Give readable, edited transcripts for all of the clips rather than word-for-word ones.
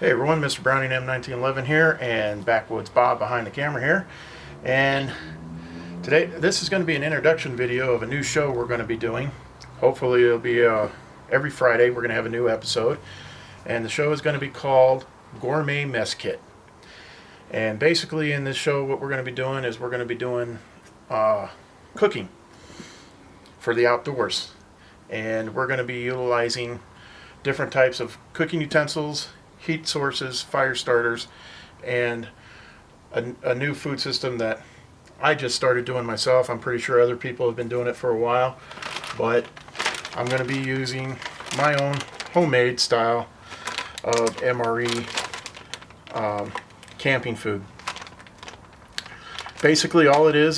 Hey everyone, Mr. Browning M1911 here, and Backwoods Bob behind the camera here. And today, this is going to be an introduction video of a new show we're going to be doing. Hopefully it'll be every Friday we're going to have a new episode. And the show is going to be called Gourmet Mess Kit. And basically in this show what we're going to be doing is we're going to be doing cooking for the outdoors. And we're going to be utilizing different types of cooking utensils, heat sources, fire starters, and a new food system that I just started doing myself. I'm pretty sure other people have been doing it for a while, but I'm going to be using my own homemade style of MRE camping food. Basically all it is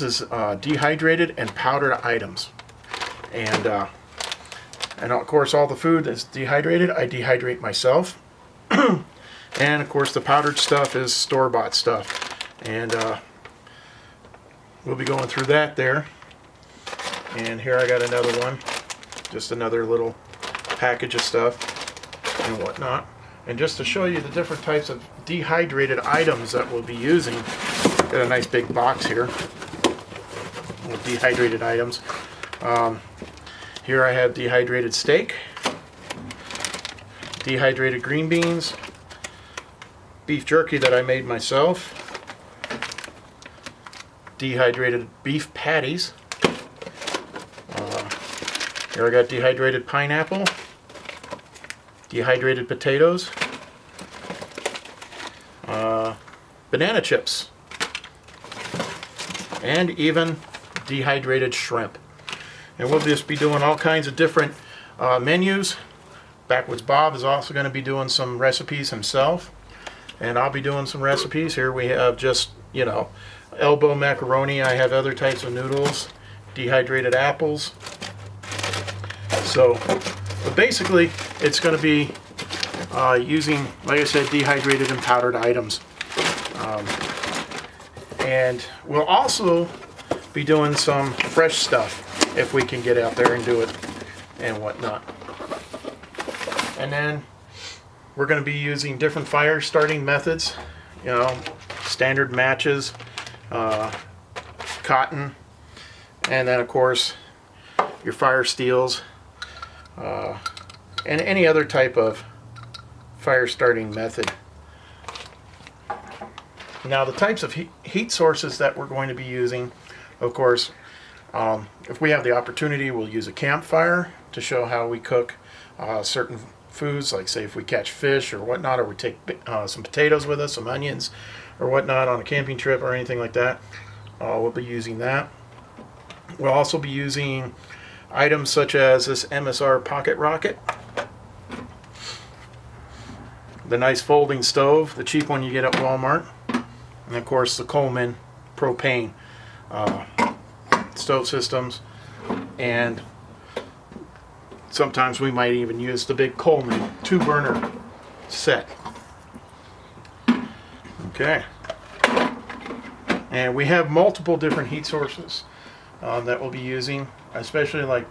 dehydrated and powdered items. And of course all the food that's dehydrated, I dehydrate myself. And of course the powdered stuff is store-bought stuff, and we'll be going through that there. And here I got another one, just another little package of stuff and whatnot. And just to show you the different types of dehydrated items that we'll be using, got a nice big box here with dehydrated items. Here I have dehydrated steak, dehydrated green beans, beef jerky that I made myself, dehydrated beef patties. Here I got dehydrated pineapple, dehydrated potatoes, banana chips, and even dehydrated shrimp. And we'll just be doing all kinds of different menus. Backwoods Bob is also going to be doing some recipes himself, and I'll be doing some recipes. Here we have just, elbow macaroni. I have other types of noodles, dehydrated apples. But basically it's going to be using, like I said, dehydrated and powdered items. And we'll also be doing some fresh stuff if we can get out there and do it and whatnot. And then we're going to be using different fire starting methods, standard matches, cotton, and then of course your fire steels, and any other type of fire starting method. Now the types of heat sources that we're going to be using, of course, if we have the opportunity, we'll use a campfire to show how we cook certain foods, like say if we catch fish or whatnot, or we take some potatoes with us, some onions or whatnot on a camping trip or anything like that. We'll be using that. We'll also be using items such as this MSR Pocket Rocket, the nice folding stove, the cheap one you get at Walmart, and of course the Coleman propane stove systems, and sometimes we might even use the big Coleman 2-burner set. Okay. And we have multiple different heat sources that we'll be using, especially like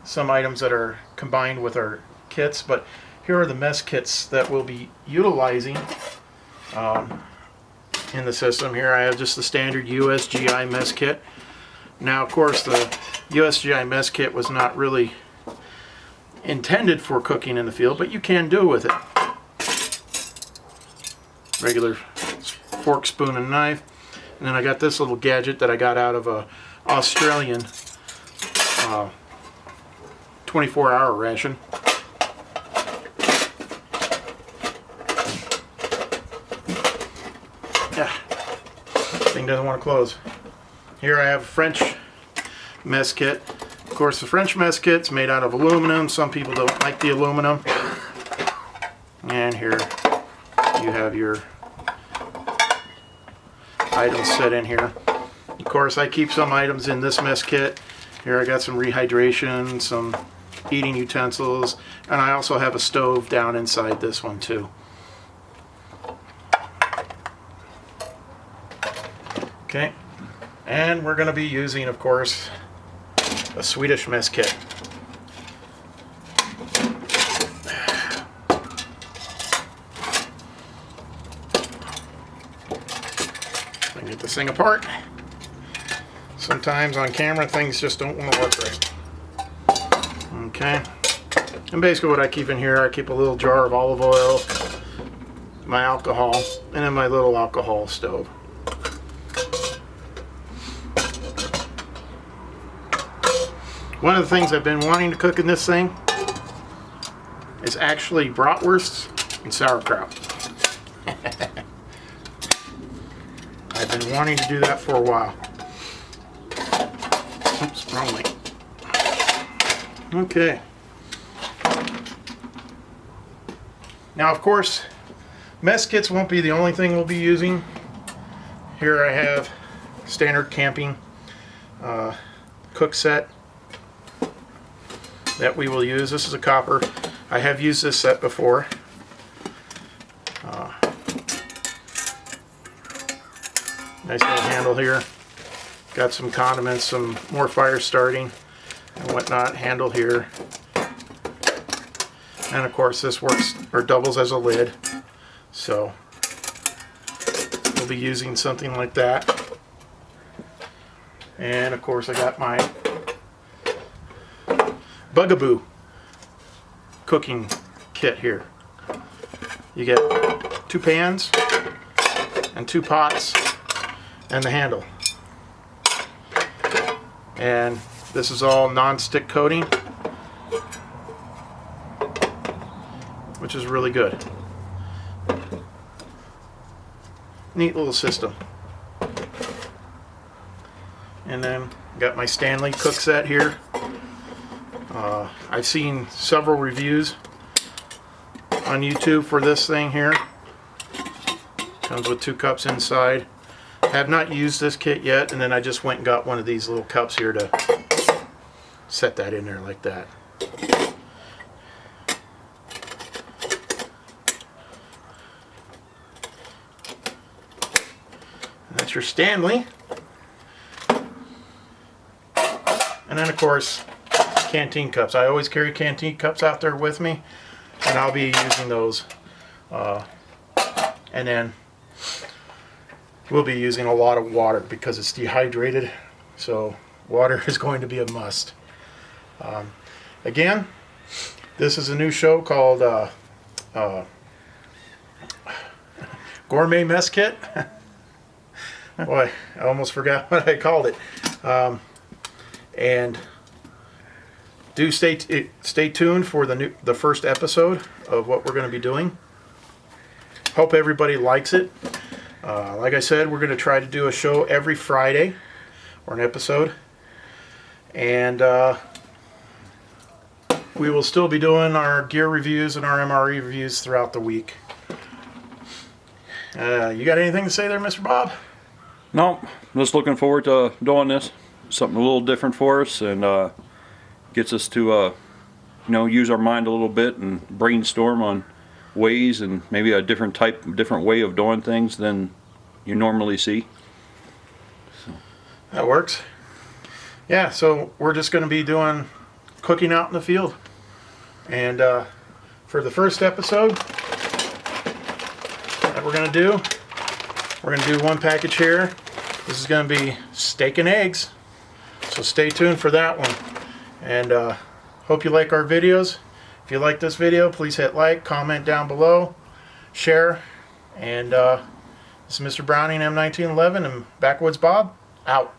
some items that are combined with our kits. But here are the mess kits that we'll be utilizing in the system. Here I have just the standard USGI mess kit. Now of course the USGI mess kit was not really intended for cooking in the field, but you can do with it. Regular fork, spoon, and knife. And then I got this little gadget that I got out of a Australian 24-hour ration. Yeah, thing doesn't want to close. Here I have a French mess kit. Of course the French mess kit's made out of aluminum. Some people don't like the aluminum. And here you have your items set in here. Of course I keep some items in this mess kit. Here I got some rehydration, some eating utensils, and I also have a stove down inside this one too. Okay, and we're going to be using, of course, a Swedish Mess Kit. this thing apart. Sometimes on camera things just don't want to work right. Okay. And basically what I keep in here, I keep a little jar of olive oil, my alcohol, and then my little alcohol stove. One of the things I've been wanting to cook in this thing is actually bratwursts and sauerkraut. I've been wanting to do that for a while. Oops, wrong link. Okay. Now, of course, mess kits won't be the only thing we'll be using. Here I have standard camping cook set that we will use. This is a copper. I have used this set before. Nice little handle here. Got some condiments, some more fire starting and whatnot. Handle here. And of course this works or doubles as a lid. So we'll be using something like that. And of course I got my Bugaboo cooking kit here. You get 2 pans and 2 pots and the handle. And this is all non-stick coating, which is really good. Neat little system. And then got my Stanley cook set here. I've seen several reviews on YouTube for this thing here. Comes with 2 cups inside. Have not used this kit yet, and then I just went and got one of these little cups here to set that in there like that. That's your Stanley. And then of course canteen cups. I always carry canteen cups out there with me, and I'll be using those. And then we'll be using a lot of water because it's dehydrated, so water is going to be a must. Again, this is a new show called Gourmet Mess Kit. Boy, I almost forgot what I called it. And do stay tuned for the first episode of what we're going to be doing. Hope everybody likes it. Like I said, we're going to try to do a show every Friday, or an episode, and we will still be doing our gear reviews and our MRE reviews throughout the week. You got anything to say there, Mr. Bob? No, just looking forward to doing this. Something a little different for us, and gets us to use our mind a little bit and brainstorm on ways and maybe a different way of doing things than you normally see. So. That works. Yeah, so we're just going to be doing cooking out in the field. And for the first episode that we're going to do, we're going to do one package here. This is going to be steak and eggs. So stay tuned for that one. And hope you like our videos. If you like this video, please hit like, comment down below, share, and this is Mr. Browning M1911 and Backwoods Bob, out.